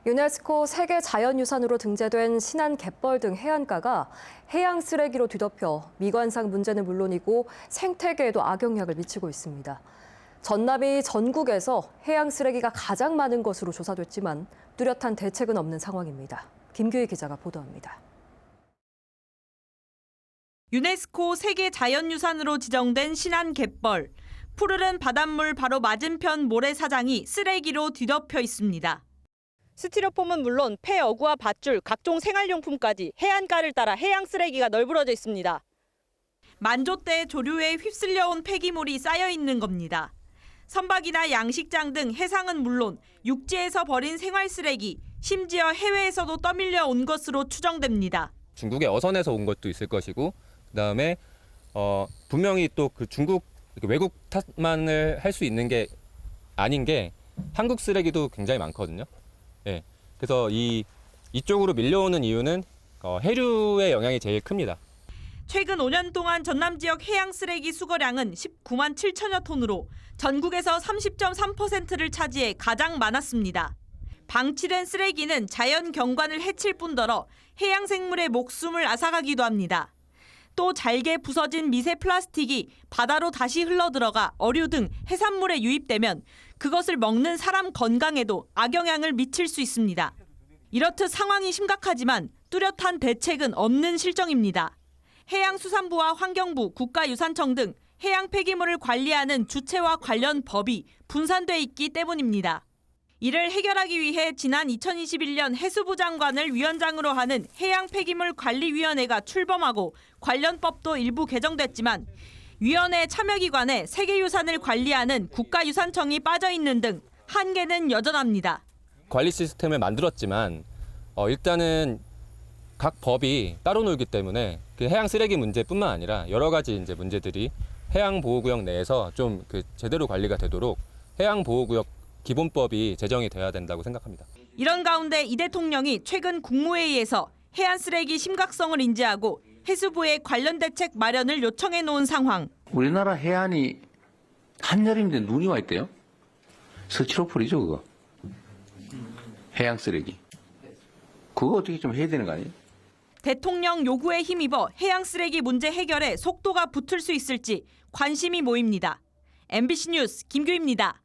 유네스코 세계 자연유산으로 등재된 신안 갯벌 등 해안가가 해양 쓰레기로 뒤덮여 미관상 문제는 물론이고 생태계에도 악영향을 미치고 있습니다. 전남이 전국에서 해양 쓰레기가 가장 많은 것으로 조사됐지만 뚜렷한 대책은 없는 상황입니다. 김규희 기자가 보도합니다. 유네스코 세계 자연유산으로 지정된 신안 갯벌. 푸르른 바닷물 바로 맞은편 모래사장이 쓰레기로 뒤덮여 있습니다. 스티로폼은 물론 폐어구와 밧줄, 각종 생활용품까지 해안가를 따라 해양 쓰레기가 널브러져 있습니다. 만조대 조류에 휩쓸려온 폐기물이 쌓여 있는 겁니다. 선박이나 양식장 등 해상은 물론 육지에서 버린 생활 쓰레기, 심지어 해외에서도 떠밀려 온 것으로 추정됩니다. 중국의 어선에서 온 것도 있을 것이고, 그다음에 분명히 또 그 중국 외국 탓만을 할 수 있는 게 아닌 게 한국 쓰레기도 굉장히 많거든요. 예, 그래서 이쪽으로 밀려오는 이유는 해류의 영향이 제일 큽니다. 최근 5년 동안 전남 지역 해양 쓰레기 수거량은 19만 7천여 톤으로 전국에서 30.3%를 차지해 가장 많았습니다. 방치된 쓰레기는 자연 경관을 해칠 뿐더러 해양 생물의 목숨을 앗아가기도 합니다. 또 잘게 부서진 미세 플라스틱이 바다로 다시 흘러들어가 어류 등 해산물에 유입되면 그것을 먹는 사람 건강에도 악영향을 미칠 수 있습니다. 이렇듯 상황이 심각하지만 뚜렷한 대책은 없는 실정입니다. 해양수산부와 환경부, 국가유산청 등 해양 폐기물을 관리하는 주체와 관련 법이 분산돼 있기 때문입니다. 이를 해결하기 위해 지난 2021년 해수부 장관을 위원장으로 하는 해양폐기물관리위원회가 출범하고 관련법도 일부 개정됐지만 위원회 참여기관에 세계유산을 관리하는 국가유산청이 빠져있는 등 한계는 여전합니다. 관리 시스템을 만들었지만 일단은 각 법이 따로 놀기 때문에 그 해양 쓰레기 문제뿐만 아니라 여러 가지 이제 문제들이 해양 보호구역 내에서 좀 제대로 관리가 되도록 해양 보호구역 기본법이 제정이 돼야 된다고 생각합니다. 이런 가운데 이 대통령이 최근 국무회의에서 해안 쓰레기 심각성을 인지하고 해수부에 관련 대책 마련을 요청해 놓은 상황. 우리나라 해안이 한여름인데 눈이 와 있대요. 스티로폴이죠, 그거. 해양 쓰레기. 그거 어떻게 좀 해야 되는 거 아니에요? 대통령 요구에 힘입어 해양 쓰레기 문제 해결에 속도가 붙을 수 있을지 관심이 모입니다. MBC 뉴스 김규희입니다.